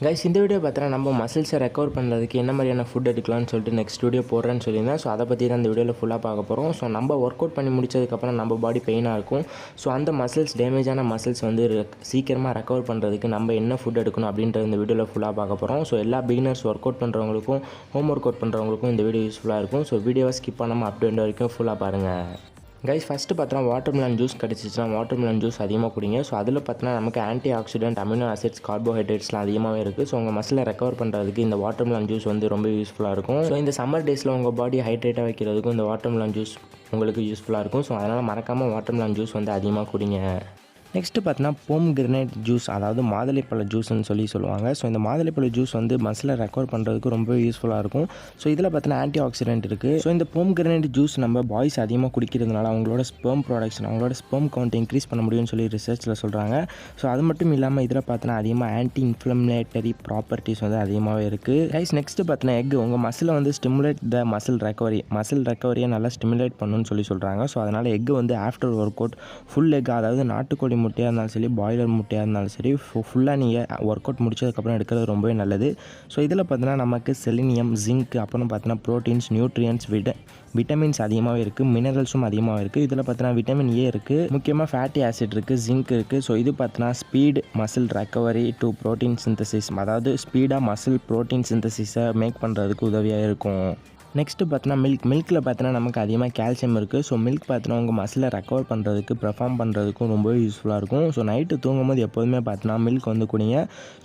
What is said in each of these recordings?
Guys இந்த video பார்த்தா நம்ம மசில்ஸை ரெக்கவர் பண்ணுறதுக்கு என்ன மாதிரியான ஃபுட் எடுக்கலாம்னு சொல்லிட்டு நெக்ஸ்ட் வீடியோ போடுறேன்னு சொல்லியிருந்தேன். ஸோ அதை பற்றி தான் இந்த வீடியோவில் ஃபுல்லாக பார்க்க போகிறோம். ஸோ நம்ம ஒர்க் அவுட் பண்ணி முடிச்சதுக்கப்புறம் நம்ம பாடி பெயினாக இருக்கும். ஸோ அந்த மசில்ஸ் டேமேஜான மசில்ஸ் வந்து சீக்கிரமாக ரெக்கவர் பண்ணுறதுக்கு நம்ம என்ன ஃபுட் எடுக்கணும் அப்படின்ற இந்த வீடியோவில் ஃபுல்லாக பார்க்க போகிறோம். ஸோ எல்லா பிகினர்ஸ் ஒர்க் அவுட் பண்ணுறவங்களுக்கும் ஹோம் ஒர்க் அவுட் பண்ணுறவங்களுக்கும் இந்த வீடியோ யூஸ்ஃபுல்லாக இருக்கும். ஸோ வீடியோவை ஸ்கிப் பண்ணாமல் அப் டு எண்ட் வரைக்கும் ஃபுல்லாக பாருங்கள். கைஸ் ஃபஸ்ட்டு பார்த்தோன்னா வாட்டர்மெலன் ஜூஸ் கிடச்சிச்சுன்னா வாட்டர்மெலன் ஜூஸ் அதிகமாக குடிங்க. ஸோ அதில் பார்த்தோன்னா நமக்கு ஆன்டி ஆக்சிடென்ட், அமினோ ஆசிட்ஸ், கார்போஹைட்ரேட்ஸ்லாம் அதிகமாகவே இருக்குது. ஸோ உங்கள் மசிலை ரெக்கவர் பண்ணுறதுக்கு இந்த வாட்டர்மெலன் ஜூஸ் வந்து ரொம்ப யூஸ்ஃபுல்லாக இருக்கும். ஸோ இந்த சம்மர் டேஸில் உங்கள் பாடி ஹைட்ரேட்டாக வைக்கிறதுக்கும் இந்த வாட்டர்மெலன் ஜூஸ் உங்களுக்கு யூஸ்ஃபுல்லாக இருக்கும். ஸோ அதனால் மறக்காமல் வாட்டர்மெலன் ஜூஸ் வந்து அதிகமாக குடிங்க. நெக்ஸ்ட்டு பார்த்தீங்கன்னா போம்கிரனேட் ஜூஸ், அதாவது மாதுளைப்பழ ஜூஸ்ன்னு சொல்லுவாங்க. ஸோ இந்த மாதுளைப்பழ ஜூஸ் வந்து மசிலை ரெக்கவர் பண்ணுறதுக்கு ரொம்ப யூஸ்ஃபுல்லாக இருக்கும். ஸோ இதில் பார்த்தீங்கன்னா ஆன்டி ஆக்சிடென்ட் இருக்குது. ஸோ இந்த போம்கிரனேட் ஜூஸ் நம்ம பாய்ஸ் அதிகமாக குடிக்கிறதுனால அவங்களோட ஸ்பெர்ம் ப்ரொடக்ஷன், அவங்களோட ஸ்பெர்ம் கவுண்ட் இன்க்ரீஸ் பண்ண முடியும்னு சொல்லி ரிசர்ச்சில் சொல்கிறாங்க. ஸோ அது மட்டும் இல்லாமல் இதில் பார்த்தீங்கன்னா அதிகமாக ஆன்டி இன்ஃப்ளமேட்டரி ப்ராப்பர்ட்டிஸ் வந்து அதிகமாகவே இருக்குது. கைஸ் நெக்ஸ்ட்டு பார்த்தீங்கன்னா எக் உங்கள் மசிலை வந்து ஸ்டிமுலேட் த மசில் ரெக்கவரியை நல்லா ஸ்டிமுலேட் பண்ணணும்னு சொல்கிறாங்க. ஸோ அதனால் எக் வந்து after work out full egg, அதாவது நாட்டுக்கோழி முட்டையாக இருந்தாலும் சரி, பாய்லர் முட்டையாக இருந்தாலும் சரி, ஃபுல்லாக நீங்கள் ஒர்க் அவுட் முடிச்சதுக்கப்புறம் எடுக்கிறது ரொம்பவே நல்லது. ஸோ இதில் பார்த்தீங்கன்னா நமக்கு செலினியம், ஜிங்க், அப்புறம் பார்த்தீங்கன்னா ப்ரோட்டீன்ஸ், நியூட்ரியன்ஸ், விட்டமின்ஸ் அதிகமாகவே இருக்குது. மினரல்ஸும் அதிகமாக இருக்குது. இதில் பார்த்தீங்கன்னா விட்டமின் ஏ இருக்குது, முக்கியமாக ஃபேட்டி ஆசிட் இருக்குது, ஜிங்க் இருக்குது. ஸோ இது பார்த்தீங்கன்னா speed muscle recovery to protein synthesis, அதாவது ஸ்பீடாக மசில் ப்ரோட்டீன் சிந்தசிஸை மேக் பண்ணுறதுக்கு உதவியாக இருக்கும். நெக்ஸ்ட்டு பார்த்தீங்கன்னா மில்கில் பார்த்தீங்கன்னா நமக்கு அதிகமாக கால்சியம் இருக்குது. ஸோ மில்க் பார்த்தீங்கன்னா உங்கள் மசிலை ரெக்கவர் பண்ணுறதுக்கு, பெர்ஃபார்ம் பண்ணுறதுக்கும் ரொம்பவே யூஸ்ஃபுல்லாக இருக்கும். ஸோ நைட்டு தூங்கும்போது எப்போதுமே பார்த்தீங்கன்னா மில்க் வந்து குடிங்க.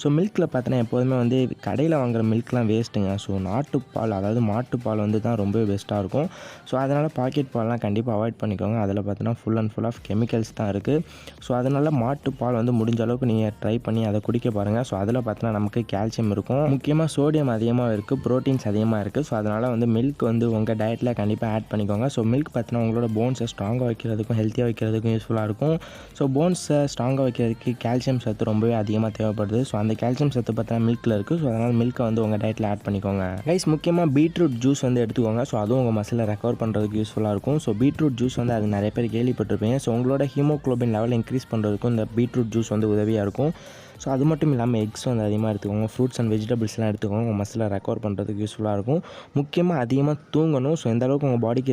ஸோ மில்கில் பார்த்தீங்கன்னா எப்போதுமே வந்து கடையில் வாங்குகிற மில்க்லாம் வேஸ்ட்டுங்க. ஸோ நாட்டுப்பால், அதாவது மாட்டுப்பால் வந்து தான் ரொம்பவே பெஸ்ட்டாக இருக்கும். ஸோ அதனால் பாக்கெட் பால்லாம் கண்டிப்பாக அவாய்ட் பண்ணிக்கோங்க. அதில் பார்த்தீங்கன்னா full and full of chemicals தான் இருக்குது. ஸோ அதனால் மாட்டுப்பால் வந்து முடிஞ்ச அளவுக்கு நீங்கள் ட்ரை பண்ணி அதை குடிக்க பாருங்கள். ஸோ அதில் பார்த்தீங்கன்னா நமக்கு கால்சியம் இருக்கும், முக்கியமாக சோடியம் அதிகமாக இருக்குது, ப்ரோட்டீன்ஸ் அதிகமாக இருக்குது. ஸோ அதனால் வந்து மில்க் வந்து உங்கள் டயட்டில் கண்டிப்பாக ஆட் பண்ணிக்கோங்க. ஸோ மில்க் பார்த்தீங்கன்னா உங்களோட போன்ஸை ஸ்ட்ராங்காக வைக்கிறதுக்கும் ஹெல்த்தியாக வைக்கிறதுக்கும் யூஸ்ஃபுல்லாக இருக்கும். ஸோ போன்ஸை ஸ்ட்ராங்காக வைக்கிறதுக்கு கால்சியம் சத்து ரொம்பவே அதிகமாக தேவைப்படுது. ஸோ அந்த கால்சியம் சத்து பார்த்தீங்கன்னா மில்கில் இருக்குது. ஸோ அதனால் மில்க்கை வந்து உங்கள் டயட்டில் ஆட் பண்ணிக்கோங்க. கைஸ் முக்கியமாக பீட்ரூட் ஜூஸ் வந்து எடுத்துக்கோங்க. ஸோ அதுவும் உங்கள் மசிலை ரெக்கவர் பண்ணுறதுக்கு யூஸ்ஃபுல்லாக இருக்கும். ஸோ பீட்ரூட் ஜூஸ் வந்து அது நிறைய பேர் கேள்விப்பட்டிருப்பீங்க. ஸோ உங்களோட ஹீமோக்ளோபின் லெவல் இன்க்ரீஸ் பண்ணுறதுக்கும் இந்த பீட்ரூட் ஜூஸ் வந்து உதவியாக இருக்கும். ஸோ அது மட்டும் இல்லாமல் எக்ஸ் வந்து அதிகமாக எடுத்துக்கோங்க, ஃப்ரூட்ஸ் அண்ட் வெஜிடபிள்ஸ்லாம் எடுத்துக்கோங்க. உங்கள் மசிலை ரெக்கவர் பண்ணுறதுக்கு யூஸ்ஃபுல்லாக இருக்கும். முக்கியமாக அதிகமாக தூங்கணும். ஸோ எந்த அளவுக்கு உங்கள் பாடிக்கு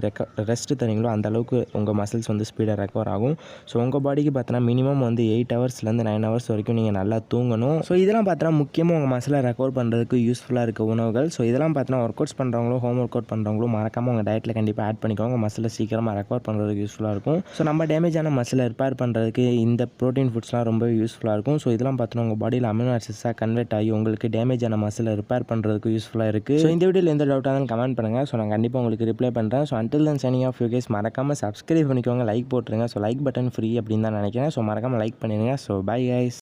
ரெஸ்ட் தரீங்களோ அந்த அளவுக்கு உங்கள் மசில்ஸ் வந்து ஸ்பீடாக ரெக்கவர் ஆகும். ஸோ உங்கள் பாடிக்கு பார்த்தீங்கன்னா மினிமம் வந்து 8 ஹவர்ஸ்லேருந்து 9 ஹவர்ஸ் வரைக்கும் நீங்கள் நல்லா தூங்கணும். ஸோ இதெல்லாம் பார்த்தீங்கன்னா முக்கியமாக உங்கள் மசிலை ரெக்கவர் பண்ணுறதுக்கு யூஸ்ஃபுல்லாக இருக்க உணவுகள். ஸோ இதெல்லாம் பார்த்தீங்கன்னா ஒர்க் அவுட்ஸ் பண்ணுறவங்களும் ஹோம் ஒர்க் அவுட் பண்ணுறவங்களும் மறக்காமல் உங்கள் டயட்டில் கண்டிப்பாக ஆட் பண்ணிக்கோங்க. உங்கள் மசிலை சீக்கிரமாக ரெக்கவர் பண்ணுறதுக்கு யூஸ்ஃபுல்லாக இருக்கும். ஸோ நம்ம டேமேஜான மசிலை ரிப்பேர் பண்ணுறதுக்கு இந்த ப்ரோட்டீன் ஃபுட்ஸ்லாம் ரொம்ப யூஸ்ஃபுல்லாக இருக்கும். ஸோ இதெல்லாம் பார்த்தீங்கன்னா உங்கள் பாடியில் அமினோ ஆசிட்ஸாக கன்வெர்ட் ஆகி உங்களுக்கு டேமேஜான மசிலை ரிப்பேர் பண்ணுறதுக்கு யூஸ்ஃபுல்லாக இருக்குது. ஸோ இந்த வீடியோவில் எந்த டவுட்டாக இருந்தாலும் கமெண்ட் பண்ணுங்கள். ஸோ நான் கண்டிப்பாக உங்களுக்கு ரிப்ளை பண்ணுறேன். So until then signing off you guys, மறக்காமல் சப்ஸ்கிரைப் பண்ணிக்கோங்க, லைக் போட்டுருங்க. ஸோ லைக் பட்டன் ஃப்ரீ அப்படின்னு தான் நினைக்கிறேன். ஸோ மறக்காமல் லைக் பண்ணிடுங்க. So bye guys.